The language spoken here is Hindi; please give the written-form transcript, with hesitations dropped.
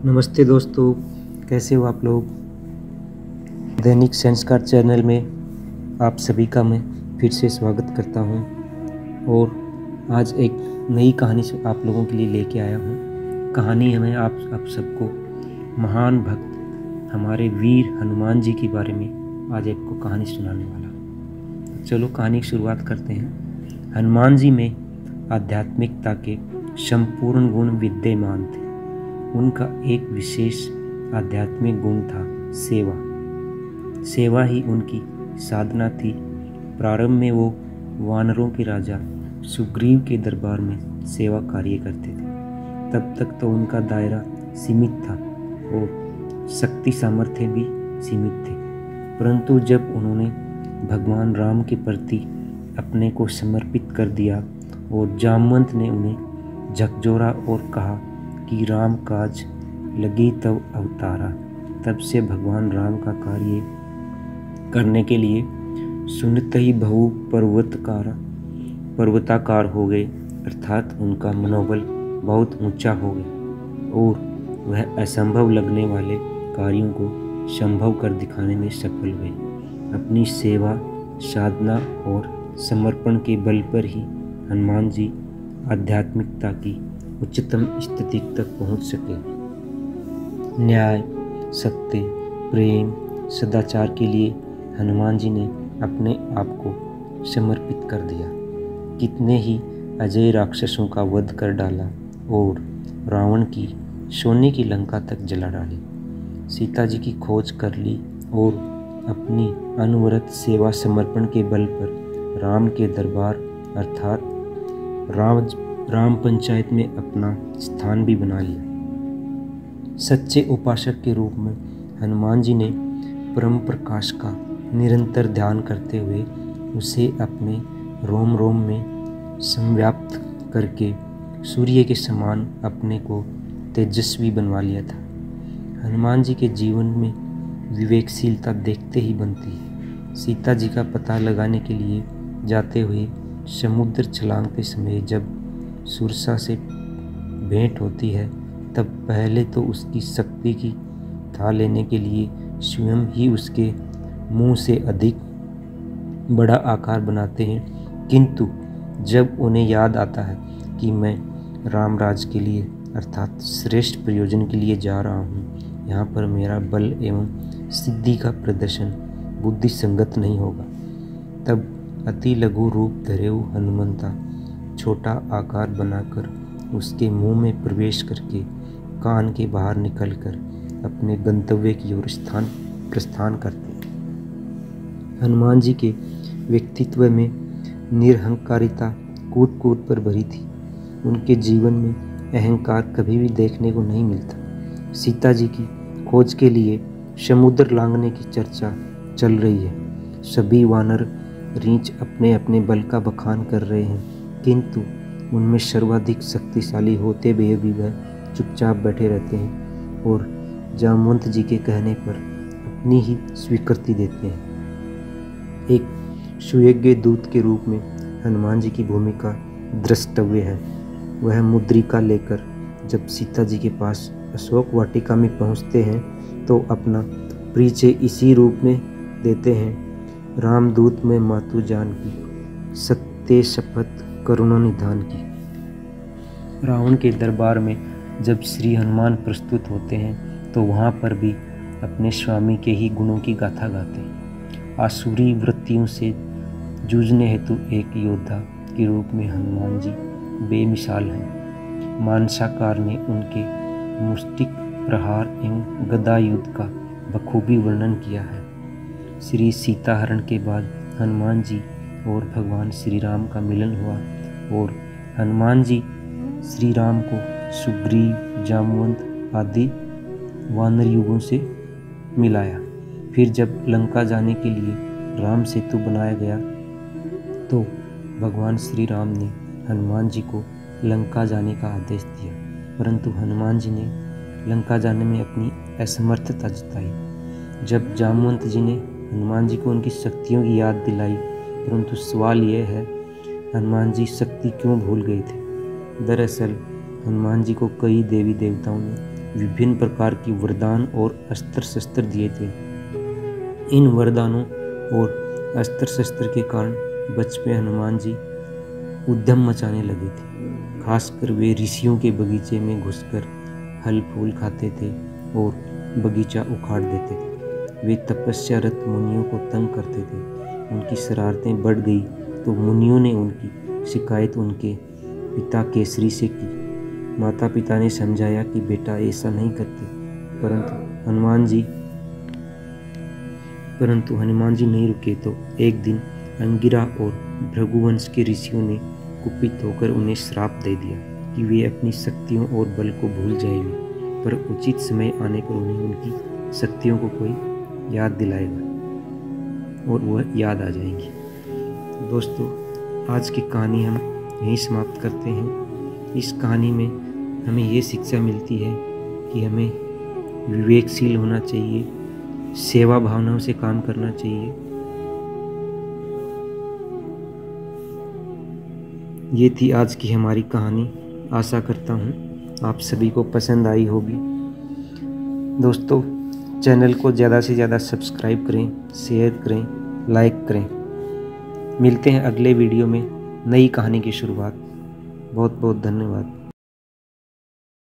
नमस्ते दोस्तों, कैसे हो आप लोग। दैनिक संस्कार चैनल में आप सभी का मैं फिर से स्वागत करता हूं और आज एक नई कहानी आप लोगों के लिए लेके आया हूं। कहानी हमें आप सबको महान भक्त हमारे वीर हनुमान जी के बारे में आज आपको कहानी सुनाने वाला। चलो कहानी की शुरुआत करते हैं। हनुमान जी में आध्यात्मिकता के संपूर्ण गुण विद्यमान थे। उनका एक विशेष आध्यात्मिक गुण था सेवा। सेवा ही उनकी साधना थी। प्रारंभ में वो वानरों के राजा सुग्रीव के दरबार में सेवा कार्य करते थे। तब तक तो उनका दायरा सीमित था और शक्ति सामर्थ्य भी सीमित थे। परंतु जब उन्होंने भगवान राम के प्रति अपने को समर्पित कर दिया और जामवंत ने उन्हें झकझोरा और कहा कि राम काज लगी तब अवतारा, तब से भगवान राम का कार्य करने के लिए सुनते ही बहु पर्वताकार हो गए, अर्थात उनका मनोबल बहुत ऊंचा हो गया और वह असंभव लगने वाले कार्यों को संभव कर दिखाने में सफल हुए। अपनी सेवा, साधना और समर्पण के बल पर ही हनुमान जी आध्यात्मिकता की उच्चतम स्थिति तक पहुंच सके। न्याय, सत्य, प्रेम, सदाचार के लिए हनुमान जी ने अपने आप को समर्पित कर दिया। कितने ही अजय राक्षसों का वध कर डाला और रावण की सोने की लंका तक जला डाली। सीता जी की खोज कर ली और अपनी अनवरत सेवा समर्पण के बल पर राम के दरबार अर्थात राम पंचायत में अपना स्थान भी बना लिया। सच्चे उपासक के रूप में हनुमान जी ने परम प्रकाश का निरंतर ध्यान करते हुए उसे अपने रोम रोम में संव्याप्त करके सूर्य के समान अपने को तेजस्वी बनवा लिया था। हनुमान जी के जीवन में विवेकशीलता देखते ही बनती है। सीता जी का पता लगाने के लिए जाते हुए समुद्र छलांगते समय जब सुरसा से भेंट होती है, तब पहले तो उसकी शक्ति की था लेने के लिए स्वयं ही उसके मुंह से अधिक बड़ा आकार बनाते हैं। किंतु जब उन्हें याद आता है कि मैं राम राज के लिए अर्थात श्रेष्ठ प्रयोजन के लिए जा रहा हूँ, यहाँ पर मेरा बल एवं सिद्धि का प्रदर्शन बुद्धि संगत नहीं होगा, तब अति लघु रूप धरे हनुमंता छोटा आकार बनाकर उसके मुंह में प्रवेश करके कान के बाहर निकलकर अपने गंतव्य की ओर प्रस्थान करते। हनुमान जी के व्यक्तित्व में निरहंकारिता कूट कूट पर भरी थी। उनके जीवन में अहंकार कभी भी देखने को नहीं मिलता। सीता जी की खोज के लिए समुद्र लांघने की चर्चा चल रही है। सभी वानर रीछ अपने अपने बल का बखान कर रहे हैं, किंतु उनमें सर्वाधिक शक्तिशाली होते हुए भी वह चुपचाप बैठे रहते हैं और जामवंत जी के कहने पर अपनी ही स्वीकृति देते हैं। एक सुयोग्य दूत के रूप में हनुमान जी की भूमिका द्रष्टव्य है। वह मुद्रिका लेकर जब सीता जी के पास अशोक वाटिका में पहुंचते हैं तो अपना परिचय इसी रूप में देते हैं। रामदूत में मातु जान की, सत्य शपथ करुणा निधान की। रावण के दरबार में जब श्री हनुमान प्रस्तुत होते हैं तो वहाँ पर भी अपने स्वामी के ही गुणों की गाथा गाते हैं। आसुरी वृत्तियों से जूझने हेतु एक योद्धा के रूप में हनुमान जी बेमिसाल हैं। मानसाकार ने उनके मुष्टिक प्रहार एवं गदा युद्ध का बखूबी वर्णन किया है। श्री सीताहरण के बाद हनुमान जी और भगवान श्री राम का मिलन हुआ और हनुमान जी श्री राम को सुग्रीव, जामवंत आदि वानर युगों से मिलाया। फिर जब लंका जाने के लिए राम सेतु बनाया गया तो भगवान श्री राम ने हनुमान जी को लंका जाने का आदेश दिया, परंतु हनुमान जी ने लंका जाने में अपनी असमर्थता जताई। जब जामवंत जी ने हनुमान जी को उनकी शक्तियों की याद दिलाई, परंतु सवाल यह है हनुमान जी शक्ति क्यों भूल गए थे। दरअसल हनुमान जी को कई देवी देवताओं ने विभिन्न प्रकार की वरदान और अस्त्र शस्त्र दिए थे। इन वरदानों और अस्त्र शस्त्र के कारण बचपन हनुमान जी उद्यम मचाने लगे थे। खासकर वे ऋषियों के बगीचे में घुसकर फल फूल खाते थे और बगीचा उखाड़ देते थे। वे तपस्यारत मुनियों को तंग करते थे। उनकी शरारतें बढ़ गई तो मुनियों ने उनकी शिकायत उनके पिता केसरी से की। माता पिता ने समझाया कि बेटा ऐसा नहीं करते, परंतु हनुमान जी नहीं रुके। तो एक दिन अंगिरा और भृगुवंश के ऋषियों ने कुपित होकर उन्हें श्राप दे दिया कि वे अपनी शक्तियों और बल को भूल जाएंगे, पर उचित समय आने पर उन्हें उनकी शक्तियों को कोई याद दिलाएगा और वह याद आ जाएंगी। दोस्तों, आज की कहानी हम यहीं समाप्त करते हैं। इस कहानी में हमें ये शिक्षा मिलती है कि हमें विवेकशील होना चाहिए, सेवा भावनाओं से काम करना चाहिए। ये थी आज की हमारी कहानी। आशा करता हूँ आप सभी को पसंद आई होगी। दोस्तों, चैनल को ज़्यादा से ज़्यादा सब्सक्राइब करें, शेयर करें, लाइक करें। मिलते हैं अगले वीडियो में नई कहानी की शुरुआत। बहुत बहुत धन्यवाद।